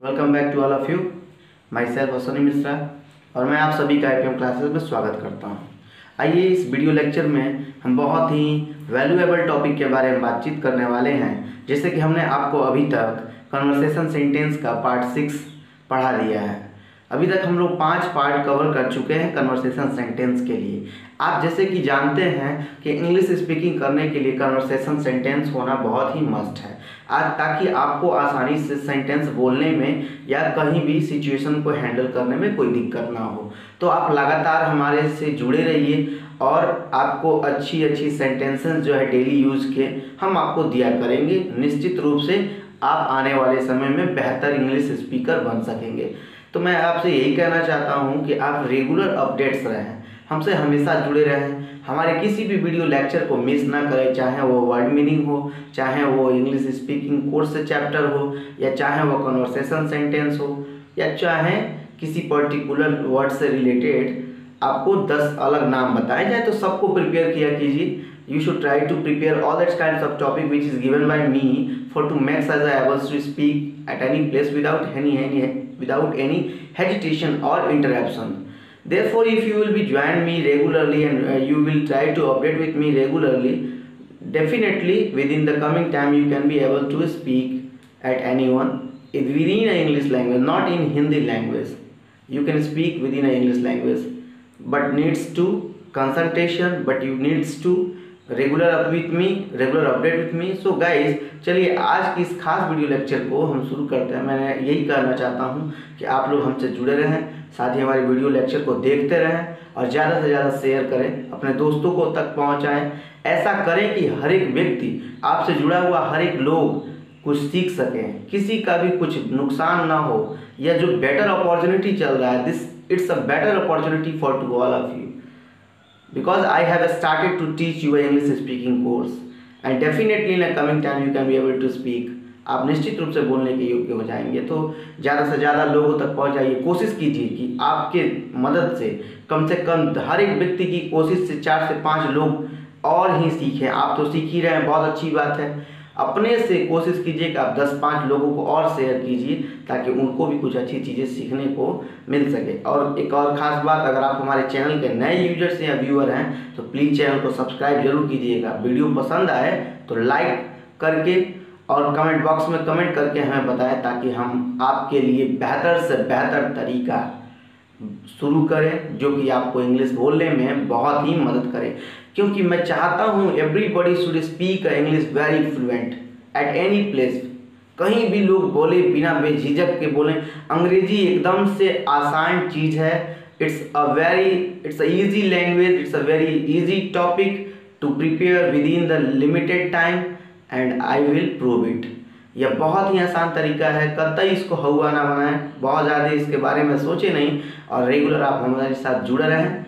Welcome back to all of you. Myself Ashwini Mishra और मैं आप सभी का IPM क्लासेस में स्वागत करता हूं। आइए इस वीडियो लेक्चर में हम बहुत ही वैल्यूएबल टॉपिक के बारे में बातचीत करने वाले हैं। जैसे कि हमने आपको अभी तक कन्वर्सेशन सेंटेंस का पार्ट 6 पढ़ा दिया है। अभी तक हम लोग 5 पार्ट कवर कर चुके हैं कन्वर्सेशन सेंटेंस के लिए। आप जैसे कि जानते हैं कि इंग्लिश स्पीकिंग करने के लिए कन्वर्सेशन सेंटेंस होना बहुत ही मस्ट है, आज ताकि आपको आसानी से सेंटेंस बोलने में या कहीं भी सिचुएशन को हैंडल करने में कोई दिक्कत ना हो। तो आप लगातार हमारे से जुड़े रहिए और आपको अच्छी अच्छी सेंटेंसेस जो है डेली यूज़ के हम आपको दिया करेंगे। निश्चित रूप से आप आने वाले समय में बेहतर इंग्लिश स्पीकर बन सकेंगे। तो मैं आपसे यही कहना चाहता हूँ कि आप रेगुलर अपडेट्स रहें, हमसे हमेशा जुड़े रहें, हमारे किसी भी वीडियो लेक्चर को मिस ना करें, चाहे वो वर्ड मीनिंग हो, चाहे वो इंग्लिश स्पीकिंग कोर्स से चैप्टर हो, या चाहे वो कन्वर्सेशन सेंटेंस हो, या चाहे किसी पर्टिकुलर वर्ड से रिलेटेड आपको 10 अलग नाम बताए जाए, तो सबको प्रिपेयर किया कीजिए। You should try to prepare all that kinds of topic which is given by me for to make such able to speak at any place without any hesitation or interruption. Therefore, if you will be join me regularly and you will try to update with me regularly, definitely within the coming time you can be able to speak at anyone within an English language, not in Hindi language. You can speak within an English language, but needs to concentration, but you needs to regular update with me. So guys, चलिए आज की इस खास video lecture को हम शुरू करते हैं। मैं यही कहना चाहता हूं कि आप लोग हमसे जुड़े रहें, साथ ही हमारे वीडियो लेक्चर को देखते रहें और ज़्यादा से ज़्यादा शेयर करें, अपने दोस्तों को तक पहुंचाएं। ऐसा करें कि हर एक व्यक्ति, आपसे जुड़ा हुआ हर एक लोग कुछ सीख सकें, किसी का भी कुछ नुकसान ना हो। यह जो बेटर अपॉर्चुनिटी चल रहा है, it's a better opportunity for to all of you, because I have started to teach you an English speaking course and definitely in the coming time you can be able to speak. आप निश्चित रूप से बोलने के योग्य हो जाएंगे। तो ज़्यादा से ज़्यादा लोगों तक पहुंचाइए। कोशिश कीजिए कि आपके मदद से कम हर एक व्यक्ति की कोशिश से 4 से 5 लोग और ही सीखें। आप तो सीख ही रहे हैं, बहुत अच्छी बात है। अपने से कोशिश कीजिए कि आप 10-5 लोगों को और शेयर कीजिए ताकि उनको भी कुछ अच्छी चीज़ें सीखने को मिल सके। और एक और ख़ास बात, अगर आप हमारे चैनल के नए यूजर्स या व्यूअर हैं तो प्लीज़ चैनल को सब्सक्राइब जरूर कीजिएगा। वीडियो पसंद आए तो लाइक करके और कमेंट बॉक्स में कमेंट करके हमें बताएं, ताकि हम आपके लिए बेहतर से बेहतर तरीका शुरू करें जो कि आपको इंग्लिश बोलने में बहुत ही मदद करे। क्योंकि मैं चाहता हूँ everybody should speak English very fluent at any place. कहीं भी लोग बोले, बिना बेझिझक के बोलें। अंग्रेजी एकदम से आसान चीज़ है। It's a easy language, it's a very easy topic to prepare within the limited time and I will prove it. यह बहुत ही आसान तरीका है, कतई इसको हवा ना बनाएं, बहुत ज़्यादा इसके बारे में सोचे नहीं और रेगुलर आप हमारे साथ जुड़े रहें,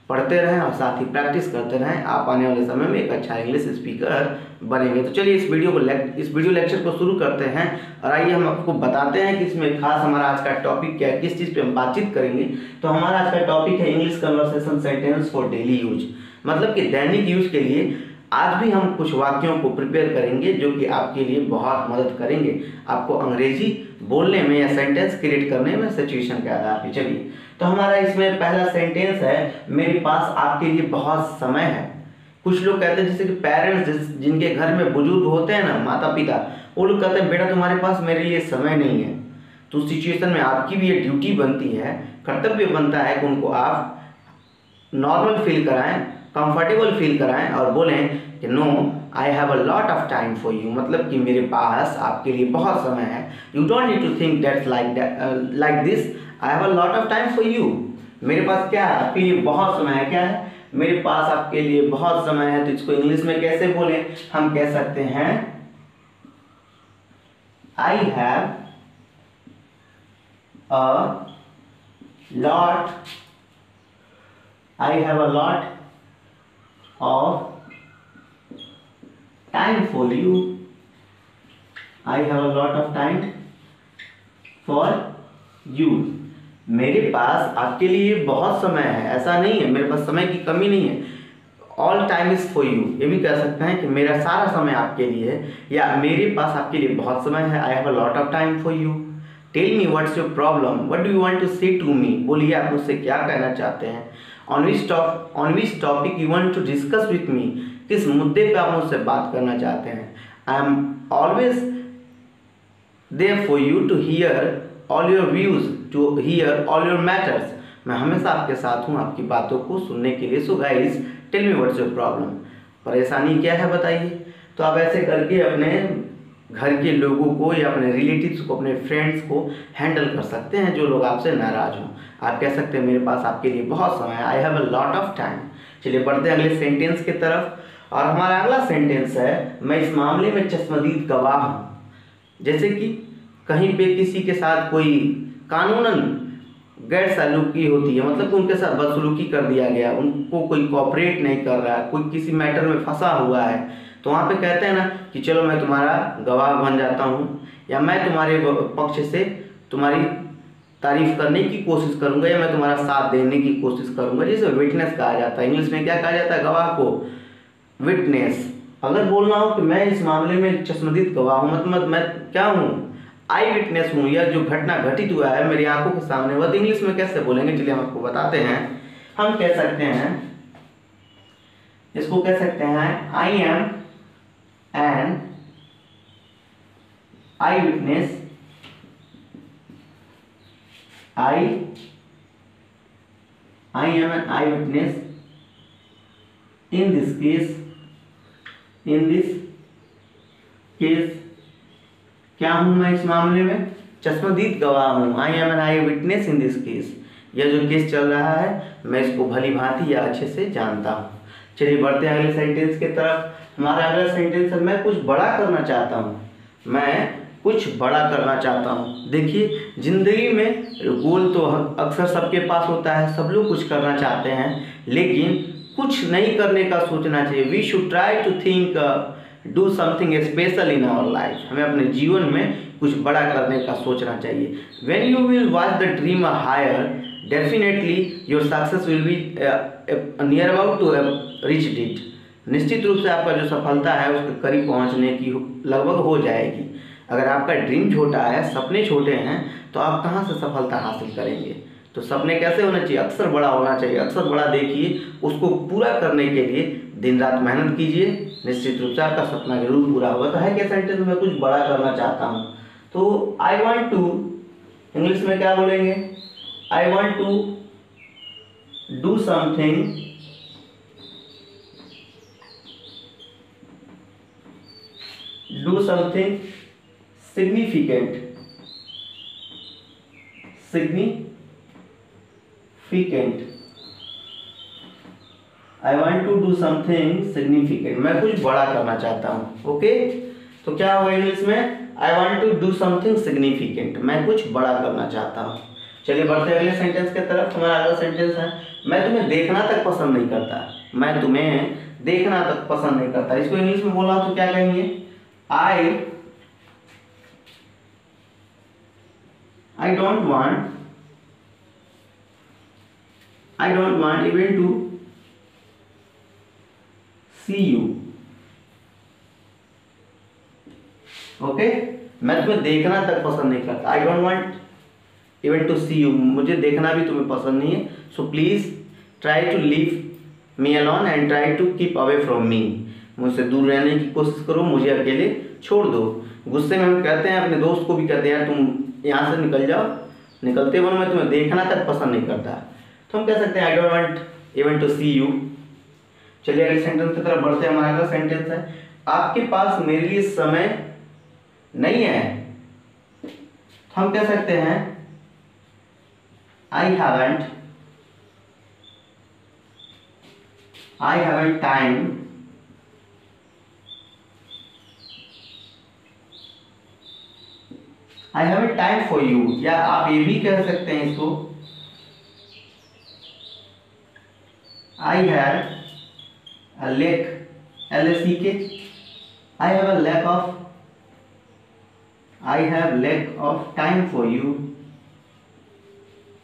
पढ़ते रहें और साथ ही प्रैक्टिस करते रहें। आप आने वाले समय में एक अच्छा इंग्लिश स्पीकर बनेंगे। तो चलिए इस वीडियो लेक्चर को शुरू करते हैं और आइए हम आपको बताते हैं कि इसमें खास हमारा आज का टॉपिक क्या है, किस चीज़ पे हम बातचीत करेंगे। तो हमारा आज का टॉपिक है English conversation sentence for daily use, मतलब कि दैनिक यूज के लिए। आज भी हम कुछ वाक्यों को प्रिपेयर करेंगे जो कि आपके लिए बहुत मदद करेंगे आपको अंग्रेजी बोलने में या सेंटेंस क्रिएट करने में सिचुएशन के आधार पर। चलिए, तो हमारा इसमें पहला सेंटेंस है, मेरे पास आपके लिए बहुत समय है। कुछ लोग कहते हैं, जैसे कि पेरेंट्स जिनके घर में बुजुर्ग होते हैं ना, माता पिता, वो लोग कहते हैं बेटा तुम्हारे पास मेरे लिए समय नहीं है। तो उस सिचुएशन में आपकी भी ये ड्यूटी बनती है, कर्तव्य बनता है कि उनको आप नॉर्मल फील कराएं, कंफर्टेबल फील कराएं और बोलें कि no I have a lot of time for you, मतलब कि मेरे पास आपके लिए बहुत समय है। You don't need to think that's like this, I have a lot of time for you. मेरे पास क्या है, आपके लिए बहुत समय है। क्या है, मेरे पास आपके लिए बहुत समय है। तो इसको इंग्लिश में कैसे बोलें, हम कह सकते हैं आई have a lot of time for you. I have a lot of time for you. मेरे पास आपके लिए बहुत समय है, ऐसा नहीं है मेरे पास समय की कमी नहीं है। All time is for you, ये भी कह सकते हैं कि मेरा सारा समय आपके लिए है, या मेरे पास आपके लिए बहुत समय है। I have a lot of time for you. Tell me what's your problem, what do you want to say to me, बोलिए आप मुझसे क्या कहना चाहते हैं। On which topic you want to discuss with me, किस मुद्दे पे आप मुझसे बात करना चाहते हैं। I am always there for you to hear all your views, to hear all your matters, मैं हमेशा आपके साथ हूँ आपकी बातों को सुनने के लिए। So guys tell me what's your problem, परेशानी क्या है बताइए। तो आप ऐसे करके अपने घर के लोगों को या अपने रिलेटिव्स को, अपने फ्रेंड्स को हैंडल कर सकते हैं जो लोग आपसे नाराज हों। आप कह सकते हैं मेरे पास आपके लिए बहुत समय है, I have a lot of time. चलिए बढ़ते हैं अगले सेंटेंस की तरफ, और हमारा अगला सेंटेंस है मैं इस मामले में चश्मदीद गवाह हूँ। जैसे कि कहीं पे किसी के साथ कोई कानूनन गैर सलूकी होती है, मतलब कि उनके साथ बदसलूकी कर दिया गया, उनको कोई कोऑपरेट नहीं कर रहा है, कोई किसी मैटर में फंसा हुआ है, तो वहाँ पे कहते हैं ना कि चलो मैं तुम्हारा गवाह बन जाता हूँ, या मैं तुम्हारे पक्ष से तुम्हारी तारीफ करने की कोशिश करूँगा, या मैं तुम्हारा साथ देने की कोशिश करूँगा, जिसे विटनेस कहा जाता है। इंग्लिश में क्या कहा जाता है गवाह को, विटनेस। अगर बोलना हो कि मैं इस मामले में चश्मदीद गवाह हूँ, मतलब मैं क्या हूँ, आई विटनेस हूँ, या जो घटना घटित हुआ है मेरी आंखों के सामने, वह इंग्लिश में कैसे बोलेंगे, चलिए हम आपको बताते हैं। हम कह सकते हैं, इसको कह सकते हैं I am an eye witness, I am an eye witness in this case, क्या हूं मैं इस मामले में, चश्मदीद गवाह हूं, I am an eye witness in this case. यह जो केस चल रहा है मैं इसको भली भांति या अच्छे से जानता हूं। चलिए बढ़ते हैं अगले सेंटेंस की तरफ। हमारा अगला सेंटेंस है मैं कुछ बड़ा करना चाहता हूं, मैं कुछ बड़ा करना चाहता हूं। देखिए जिंदगी में गोल तो अक्सर सबके पास होता है, सब लोग कुछ करना चाहते हैं, लेकिन कुछ नहीं करने का सोचना चाहिए। We should try to think do something special in our life, हमें अपने जीवन में कुछ बड़ा करने का सोचना चाहिए। When you will watch the dream higher, definitely your success will be near about to reach it. निश्चित रूप से आपका जो सफलता है उसके करीब पहुंचने की लगभग हो जाएगी। अगर आपका ड्रीम छोटा है, सपने छोटे हैं, तो आप कहाँ से सफलता हासिल करेंगे। तो सपने कैसे होने चाहिए, अक्सर बड़ा होना चाहिए, अक्सर बड़ा देखिए, उसको पूरा करने के लिए दिन रात मेहनत कीजिए, निश्चित रूप से आपका सपना जरूर पूरा होगा। तो है क्या सेंटेंस में कुछ बड़ा करना चाहता हूँ, तो आई वांट टू, इंग्लिश में क्या बोलेंगे, I want to do something significant, I want to do something significant, मैं कुछ बड़ा करना चाहता हूँ। ओके, तो क्या होगा इंग्लिश में, I want to do something significant, मैं कुछ बड़ा करना चाहता हूँ। चलिए बढ़ते हैं अगले सेंटेंस की तरफ। हमारा अगला सेंटेंस है मैं तुम्हें देखना तक पसंद नहीं करता, मैं तुम्हें देखना तक पसंद नहीं करता। इसको इंग्लिश में बोला तो क्या कहेंगे, I don't want even to see you। Okay, मैं तुम्हें देखना तक पसंद नहीं करता, I don't want even to see you, मुझे देखना भी तुम्हें पसंद नहीं है। So please try to leave me alone and try to keep away from me, मुझसे दूर रहने की कोशिश करो, मुझे अकेले छोड़ दो। गुस्से में हम कहते हैं, अपने दोस्त को भी कहते हैं यार तुम यहाँ से निकल जाओ, निकलते बोलो मैं तुम्हें देखना तक पसंद नहीं करता। तो हम कह सकते हैं I don't want even to see you. चलिए अगले सेंटेंस की तरफ बढ़ते हैं। हमारा अगला सेंटेंस है आपके पास मेरे लिए समय नहीं है। तो हम कह सकते हैं I haven't time I have a time for you, या आप ये भी कह सकते हैं इसको I have a lack, L-A-C-K, I have lack of time for you,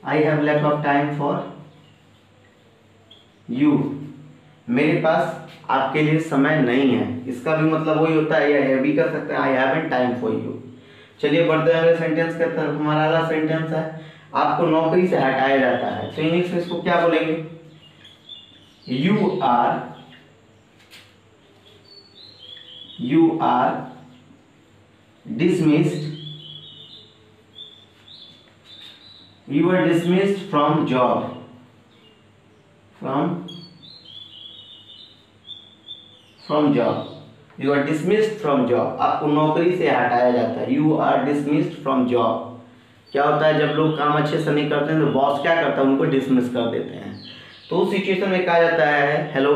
I have lack of time for you, मेरे पास आपके लिए समय नहीं है। इसका भी मतलब वही होता है, या ये भी कर सकते हैं I haven't time for you। चलिए बढ़ते हैं अगले सेंटेंस की तरफ। हमारा अगला सेंटेंस है आपको नौकरी से हटाया जाता है, तो इंग्लिश में इसको क्या बोलेंगे? You are dismissed, you were dismissed from job, from job, you are dismissed from job, आपको नौकरी से हटाया जाता है। You are dismissed from job। क्या होता है जब लोग काम अच्छे से नहीं करते हैं तो बॉस क्या करता है, उनको डिसमिस कर देते हैं। तो उस सिचुएशन में कहा जाता है hello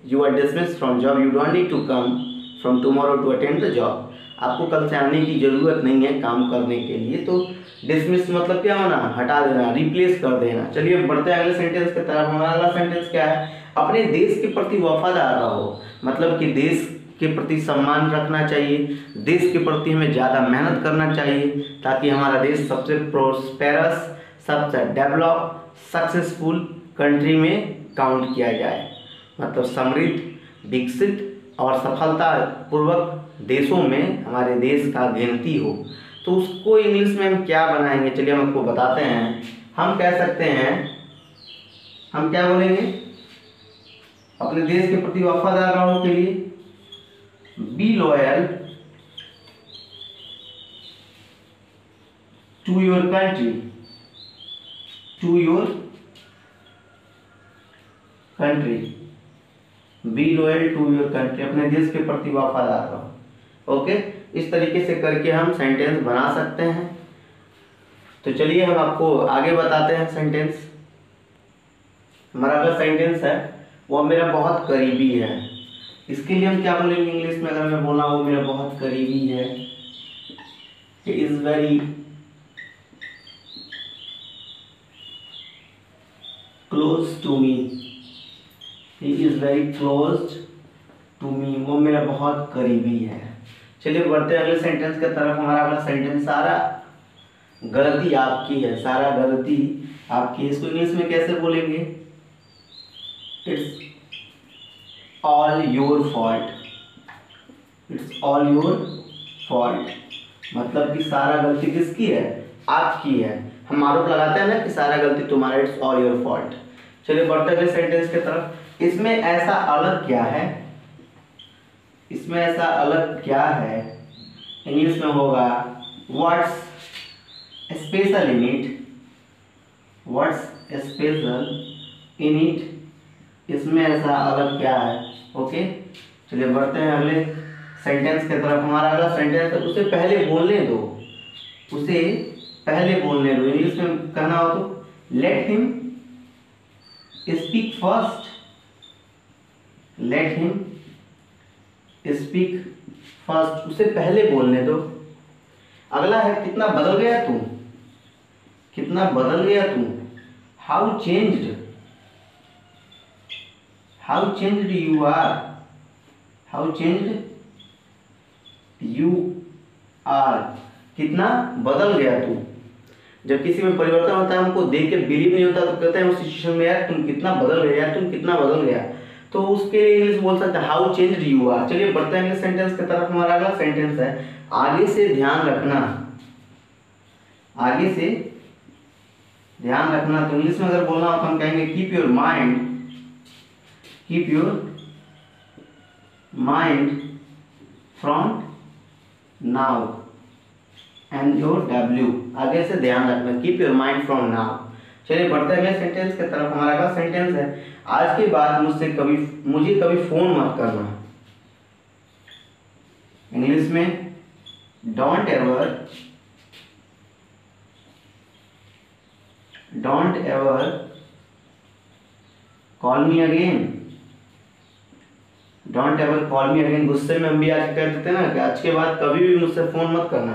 you are dismissed from job, you don't need to come from tomorrow to attend the job. आपको कल से आने की ज़रूरत नहीं है काम करने के लिए। तो डिसमिस मतलब क्या होना, हटा देना, रिप्लेस कर देना। चलिए बढ़ते हैं अगले सेंटेंस की तरफ। हमारा अगला सेंटेंस क्या है? अपने देश के प्रति वफादार रहो, मतलब कि देश के प्रति सम्मान रखना चाहिए, देश के प्रति हमें ज़्यादा मेहनत करना चाहिए ताकि हमारा देश सबसे प्रोस्पेरस, सबसे डेवलप, सक्सेसफुल कंट्री में काउंट किया जाए, मतलब समृद्ध, विकसित और सफलतापूर्वक देशों में हमारे देश का गिनती हो। तो उसको इंग्लिश में हम क्या बनाएंगे, चलिए हम आपको बताते हैं। हम कह सकते हैं, हम क्या बोलेंगे अपने देश के प्रति वफादार रहो के लिए? Be loyal to your country, to your country, be loyal to your country, अपने देश के प्रति वफादार रहो। ओके, इस तरीके से करके हम सेंटेंस बना सकते हैं। तो चलिए हम आपको आगे बताते हैं सेंटेंस। हमारा अगला सेंटेंस है वो मेरा बहुत करीबी है। इसके लिए हम क्या बोलेंगे इंग्लिश में? अगर मैं बोला वो मेरा बहुत करीबी है, he is very close to me, he is very close to me, वो मेरा बहुत करीबी है। चलिए बढ़ते हैं अगले सेंटेंस की तरफ। हमारा अगला सेंटेंस, सारा गलती आपकी है, सारा गलती आपकी है। इसको इंग्लिश में कैसे बोलेंगे? It's all your fault, it's all your fault, मतलब कि सारा गलती किसकी है? आपकी है। हम आरोप लगाते हैं ना कि सारा गलती तुम्हारा, इट्स ऑल योर फॉल्ट। चलिए बढ़ते हैं सेंटेंस की तरफ। इसमें ऐसा अलग क्या है? इसमें ऐसा अलग क्या है? इंग्लिश में होगा what's special in it, what's special in it, इसमें ऐसा अलग क्या है? ओके, चलिए बढ़ते हैं अगले सेंटेंस की तरफ। हमारा अगला सेंटेंस है उसे पहले बोलने दो, उसे पहले बोलने दो। इंग्लिश में कहना हो तो let him speak first, let him speak first, उसे पहले बोलने दो। अगला है कितना बदल गया तू, कितना बदल गया तू, how changed, how changed you are, how changed you are, कितना बदल गया तू। जब किसी में परिवर्तन होता है हमको देख के बिलीव नहीं होता तो कहते हैं उस सिचुएशन में यार तुम कितना बदल गया, यार तुम कितना बदल गया। तो उसके लिए इंग्लिश बोल सकते हैं हाउ चेंज्ड यू आर। चलिए बढ़ते हैं अगले सेंटेंस की तरफ। हमारा अगला सेंटेंस है आगे से ध्यान रखना, आगे से ध्यान रखना। तो इंग्लिश में अगर बोलना हो तो हम कहेंगे keep your mind, keep your mind from now and your W, आगे से ध्यान रखना, keep your mind from now. चलिए बढ़ते हैं अगले सेंटेंस की तरफ। हमारा अगला सेंटेंस है आज के बाद मुझे कभी फोन मत करना। इंग्लिश में don't ever call me again, don't ever call me again. गुस्से में हम भी आज कह देते हैं ना कि आज के बाद कभी भी मुझसे फोन मत करना।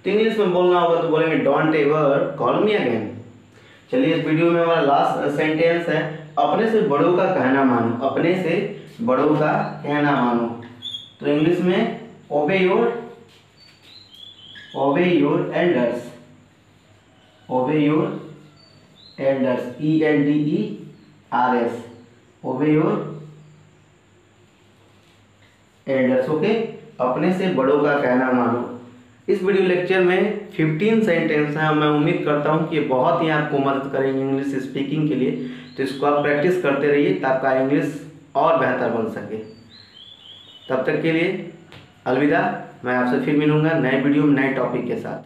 तो इंग्लिश में बोलना होगा तो बोलेंगे don't ever call me again. चलिए इस वीडियो में हमारा लास्ट सेंटेंस है अपने से बड़ों का कहना मानो, अपने से बड़ों का कहना मानो। तो इंग्लिश में ओबे योर एल्डर्स, ओबे योर एल्डर्स, ELDERS, ओबे योर एल्डर्स। ओके, अपने से बड़ों का कहना मानो। इस वीडियो लेक्चर में 15 सेंटेंस हैं और मैं उम्मीद करता हूं कि ये बहुत ही आपको मदद करेंगे इंग्लिश स्पीकिंग के लिए। तो इसको आप प्रैक्टिस करते रहिए ताकि आपका इंग्लिश और बेहतर बन सके। तब तक के लिए अलविदा। मैं आपसे फिर मिलूंगा नए वीडियो में नए टॉपिक के साथ।